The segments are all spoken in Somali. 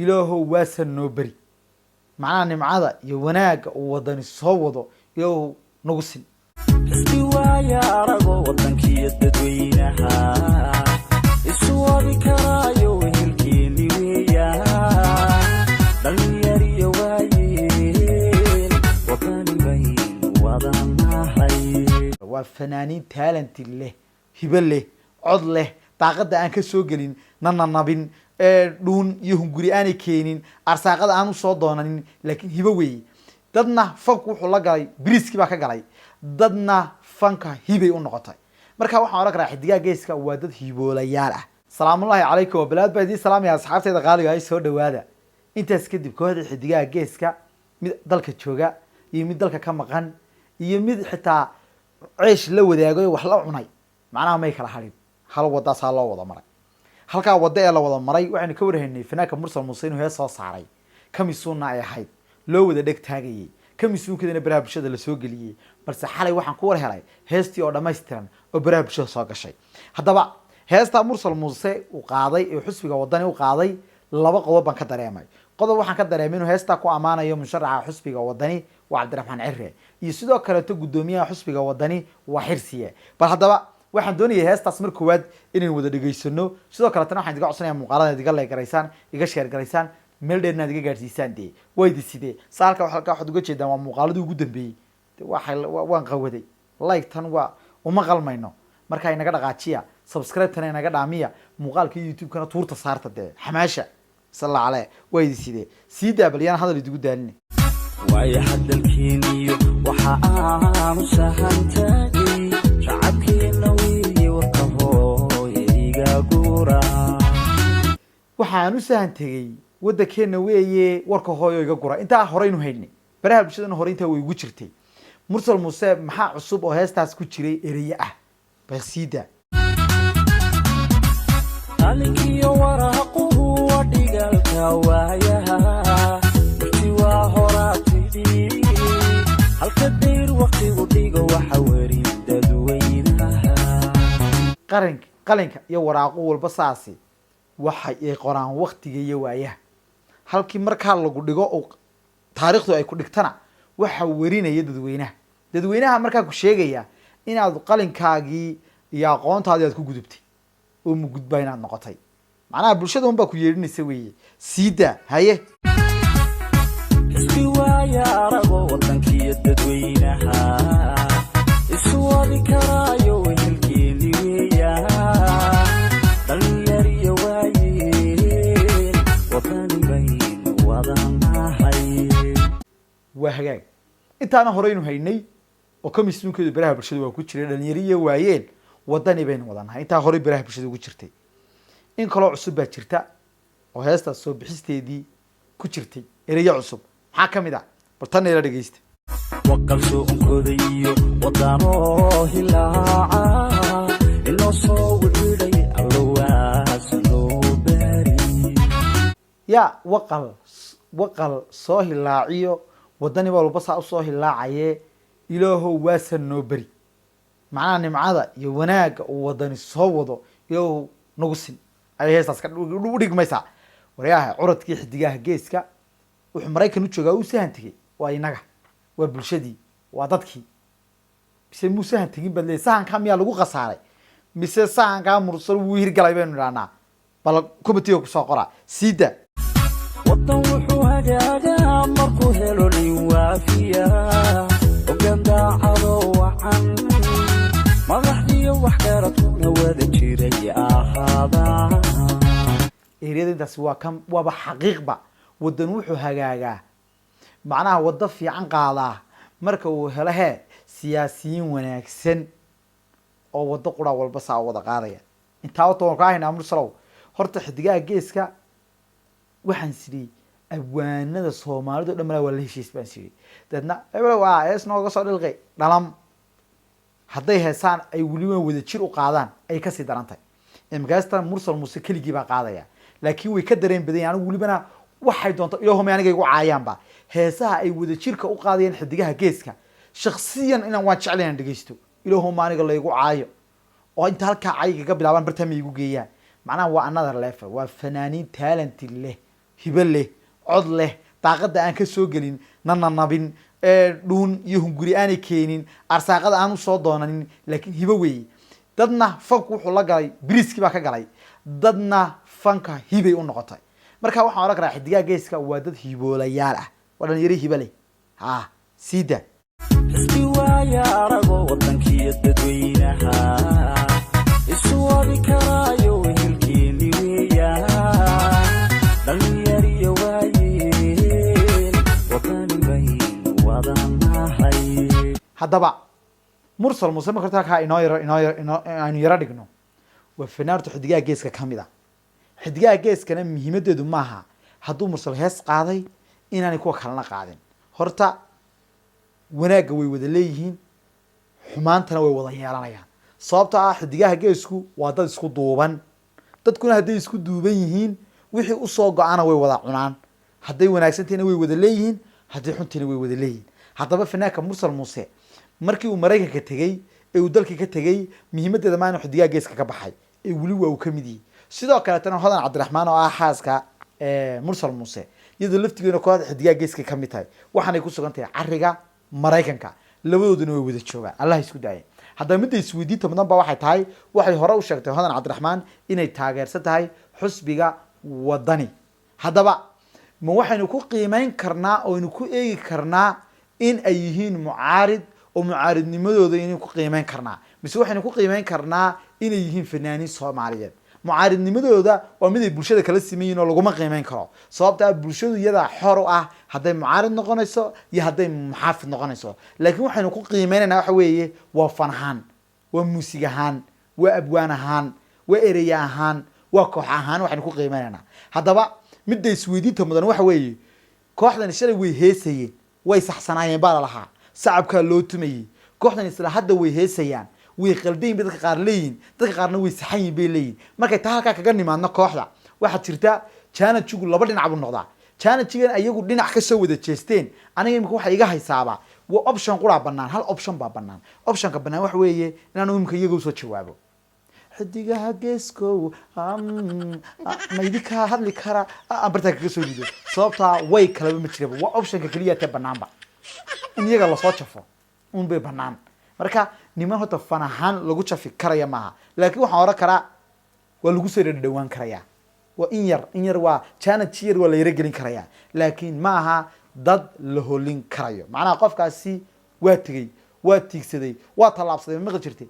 ilaahow waasan noo beri macnaha nimcada iyo wanaaga uu wadani soo wado ilaahow nagu sin xisbi waaya arago wadankii dadweynaha isuwabi karaayo wehelkeeni weeyaan dhalinyariyo waayeen wadani bayn wadanahay waa fanaaniin talent leh hibe leh cod leh daaqada aan ka soo gelin nabin dhuun iyo hunguri aanay keenin arsaaqada aan u soo doonanin laakiin hibo weeye dadna fanku wuxuu la galay biriskii baa ka galay dadna fanka hibay u noqotay marka waxaan oran karaa xidigaa geeska waa dad hiboolayaal ah salaamullaahi calaykum wabalaad baa idiin salaamaya asxaabtayda qaaliga ay soo dhawaada intaas kadib kooxda xidigaa geeska mid dalka jooga iyo mid dalka ka maqan iyo mid xitaa ceesh la wadaagay wax la cunay macnaha may kala harin hal wadaasaa loo wada maray halkaa wada ee la wada maray waxaynu ka warhaynay fanaanka mursal muuse inuu hees soo saaray kamisuuna ay ahayd loo wada dheg taagayay kamisuunkadana baraha bulshada la soo geliyey balse xalay waxaan ku war helay heestii oo dhammaystiran oo baraha bulshada soo gashay haddaba heestaa mursal muuse uu qaaday ee xusbiga wadani u qaaday laba qodob baan ka dareemay qodob waxaan ka dareemay inuu heestaa ku ammaanayo musharaxa xusbiga wadani waa cabdiraxmaan cirre iyo sidoo kaleeto guddoomiyaha xusbiga wadani waa xirsiye bal haddaba waxaan doonayay heestaas mar koowaad inaynu wada dhegaysano sidoo kaletana waxaan idiga codsanaya muuqaalada iga leegaraysaan iga sheer garaysaan meel dheerna ad iga gaadhsiisaan dee waydi sidee saalka halkaa waxaad uga jeedaan waa muuqaaladii ugu dambeeyey waan qawaday like tan waa uma qalmayno markaa inaga dhaqaajiya subscribe-tana inaga dhaamiya muuqaalka youtube-kana tuurta saarta dee xamaasha salla caleh waydi sidee sii daabalyaan hadal idigu daaline waayo hadalkeeniyo waxa aanu sahantaagay shacabkeena weeye warka hooyayga guura waxaan u sahan tegey waddankeena weeye warka hooyo iga gura intaa horeynu haynay baraha bulshadana hore intaa way ugu jirtay mursal muuse maxaa cusub oo heestaas ku jiray ereye ah basiida qalinkiyo waraquhu waa dhigaalka waayaha wixii waa horaatidii halka dayr waqtigu dhigo waxa werin dadweynaha qalinka iyo waraaqu walba saasi waxay ay qoraan waqtiga iyo waayaha halkii markaa lagu dhigo oo taariikhdu ay ku dhigtana waxa werinaya dadweynaha markaa ku sheegaya inaad qalinkaagii iyo aqoontaadii aad ku gudubtay oo mugudbaa inaad noqotay macnaha bulshada unbaa ku yeedhinaysa weeye siida haye xisbi waaya arago wadankii dadweynaha isuwabi karaayo wehelkeeni weeyaan dhalinyariyo waayeen wadani bayn wadanahay waa hagaag intaana horeynu haynay oo kamisuunkeedu baraha bulshada waa ku jiray dhalinyariyo waayeen wadani baynu wadanahay intaa horey baraha bulshada ugu jirtay in kaloo cusub baa jirta oo heestaas soo bixisteedii ku jirtay ereyo cusub maxaa ka mid ah bartana ila dhegeysta waqalsoo unkooda iyo wadanoo hilaaca inoo soo widhiday allowaasa loo baari ya waqal soo hilaaciyo wadani baa walba saa usoo hilaacaye ilaahow waasan noo beri macnaha nimcada iyo wanaaga uu wadani soo wado ilaahow nagu sin ayay heestaas ka u dhigmaysaa waryaha curadkii xidigaha geeska wuxuu maraykan u joogaa u sahan tegey waa inaga waa bulshadii waa dadkii mise muu sahan tegin baad leey sahankaa miyaa lagu khasaaray mise sahankaa mursal wuu hirgalay baynu idhahnaa bal committeega kusoo qoraa siida wadan wuxuu hagaagaa markuu helo nin waafiya ogaan daacado wacan madaxdiyo wax garadkuna wada jiray ahaada ereyada intaasi waaba xaqiiqba wadan wuxuu hagaagaa macnaha wado fiican qaadaa marka uu helo siyaasiyiin wanaagsan oo wado qura walba saa wada qaadaya intaa wata waan kaa haynaa mursalow horta xidigaha geeska waxaan sidhi abwaanada soomaalida o dhan malaa waa la heshiis baan sidhi dabeedna ebelow hees nooga soo dhilqay dhalam hadday heesaan ay weliba wada jir u qaadaan ay kasii daran tahay imakaastan mursal muuse keligii baa qaadaya laakiin way ka dareen badan yahay anigu welibana waxay doonto ilaahoomay aniga igu caayaanba heesaha ay wada jirka u qaadayeen xidigaha geeska shakhsiyan inaan waan jeclay inaan dhegeysto ilaahooma aniga laygu caayo oo inta halkaa cayga ka bilaabaan bartama igu geeyaan macnaha waa another level waa fanaaniin talent leh hibe leh cod leh daaqada aan ka soo gelin nananabin dhuun iyo hunguri aanay keenin arsaaqada aan usoo doonanin laakiin hibe weeye dadna fanku wuxuu la galay biriskii baa ka galay dadna fanka hibay u noqotay marka waxaan oran karaa xidigaha geeska waa dad hiboolayaal ah waa dhalinyaro hibe leh ha sida xisbi waaya arago wadankiiyo dadweynaha isu wadi karaayo wehelkeeni weeyaan dhalinyariyo waayeen wakanibayn wadanahay haddaba mursal muuse marka horta kaa aynu yaro dhigno waa fanaartu xidigaha geeska ka mid a xidigaha geeskana muhiimadeedu maaha hadduu mursal hees qaaday inaanay kuwa kalena qaadin horta wanaagga way wada leeyihiin xumaantana way wada yeelanayaan sababta ah xidigaha geesku waa dad isku duuban dadkuna hadday isku duuban yihiin wixii usoo go-ana way wada cunaan hadday wanaagsantiina way wada leeyihiin hadday xuntiina way wada leeyihiin haddaba fanaanka mursal muuse markii uu maraykanka tegey ee uu dalkii ka tegey muhiimadeeda maa inu xidigaha geeska ka baxay ee weli waa uu ka mid yihi sidoo kaleetana hodan cabdiraxmaan oo ah xaaska mursal muuse iyadoo laftigeena kooxda xidigaha geeska ka mid tahay waxaanay ku sugan tahay cariga maraykanka labadooduna way wada joogaan allah isku daaya haddaba midda isweydiinta mudan ba waxay tahay waxay hore u sheegtay hodan cabdiraxmaan inay taageersan tahay xusbiga wadani haddaba ma waxaynu ku qiimeyn karnaa oo aynu ku eegi karnaa in ay yihiin mucaarid oo mucaaridnimadooda inaynu ku qiimeyn karnaa mise waxaynu ku qiimeyn karnaa inay yihiin fanaaniin soomaaliyeed mucaaridnimadooda waa mid ay bulshada kala siman yihin oo laguma qiimeyn karo sababtaa bulshadu iyadaa xor u ah hadday mucaarid noqonayso iyo hadday muxaafid noqonayso laakiin waxaynu ku qiimeynayna waxa weeye waa fan ahaan waa muusig ahaan waa abwaan ahaan waa erey ahaan waa koox ahaan waxaynu ku qiimeynayna haddaba midda isweydiinta mudan waxa weeye kooxdani shalay way heesayeen way saxsanaayeen baa lalahaa sacabkaa loo tumayey kooxdani isla hadda way heesayaan way qaldayin bay dadka qaar leeyihin dadka qaarna way saxan yihin bay leeyihin markay taa halkaa kaga nimaadno kooxda waxaad jirta janajigu laba dhinac buu noqdaa janajigan ayagu dhinac kasoo wada jeesteen aniga imika waxa iga haysaaba waa option quraa banaan hal option baa banaan optionka banaan waxa weeye inaanu imika iyaga usoo jawaabo xidigaha geeskow ma idinkaa hadli kara bartaa kaga soo diido sababtaa way kalaba ma jiraba waa optionka keliya tee banaanba in iyaga lasoo jafo un bay banaan marka niman horta fan ahaan lagu jafi karaya maaha laakiin waxaan oran karaa waa lagu soo dhadhawaan karayaa waa in yar waa challenge yar waa la yara gelin karayaa laakiin ma aha dad la holin karayo macnaha qofkaasi waa tegey waa tiigsaday waa tallaabsaday maqli jirtay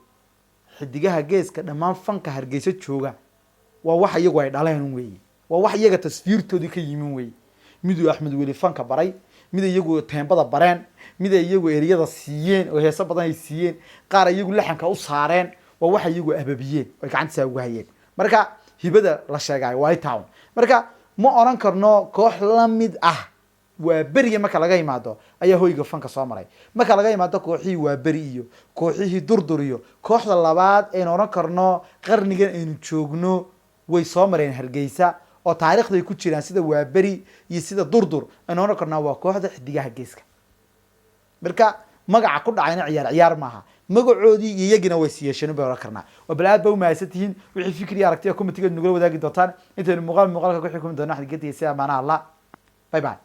xidigaha geeska dhammaan fanka hargeysa jooga waa wax iyagu ay dhaleen weeye waa wax iyaga tasfiirtoodii ka yimin weeye miduu axmed weli fanka baray mid iyagu teembada bareen mid iyagu eriyada siiyeen oo heeso badan ay siiyeen qaar iyagu laxanka u saareen waa waxa iyagu ababiyeen oo gacantiisa ugu hayeen marka hibada la sheegay waa town marka ma oran karno koox la mid ah waa beriga marka laga yimaado ayaa hoyga fanka soo maray marka laga yimaado kooxii waa beri iyo kooxihii durdur iyo kooxda labaad ee oran karno qarnigan aynu joogno way soo mareen hargeysa oo taariikhday ku jiraan sida waa beri iyo sida durdur aynu oran karnaa waa kooxda xidigaha geeska marka magaca ku dhacayna ciyaar maaha magacoodii iyo iyagina way siiyeen bay oran karnaa waa balaad ba u mahadsantihiin wixii fikri aragtiya commentiga nugula wadaagi doontaan intaynu muuqaalka ku xukumi doonaa xadigeetiisa amaanaha allah bye bye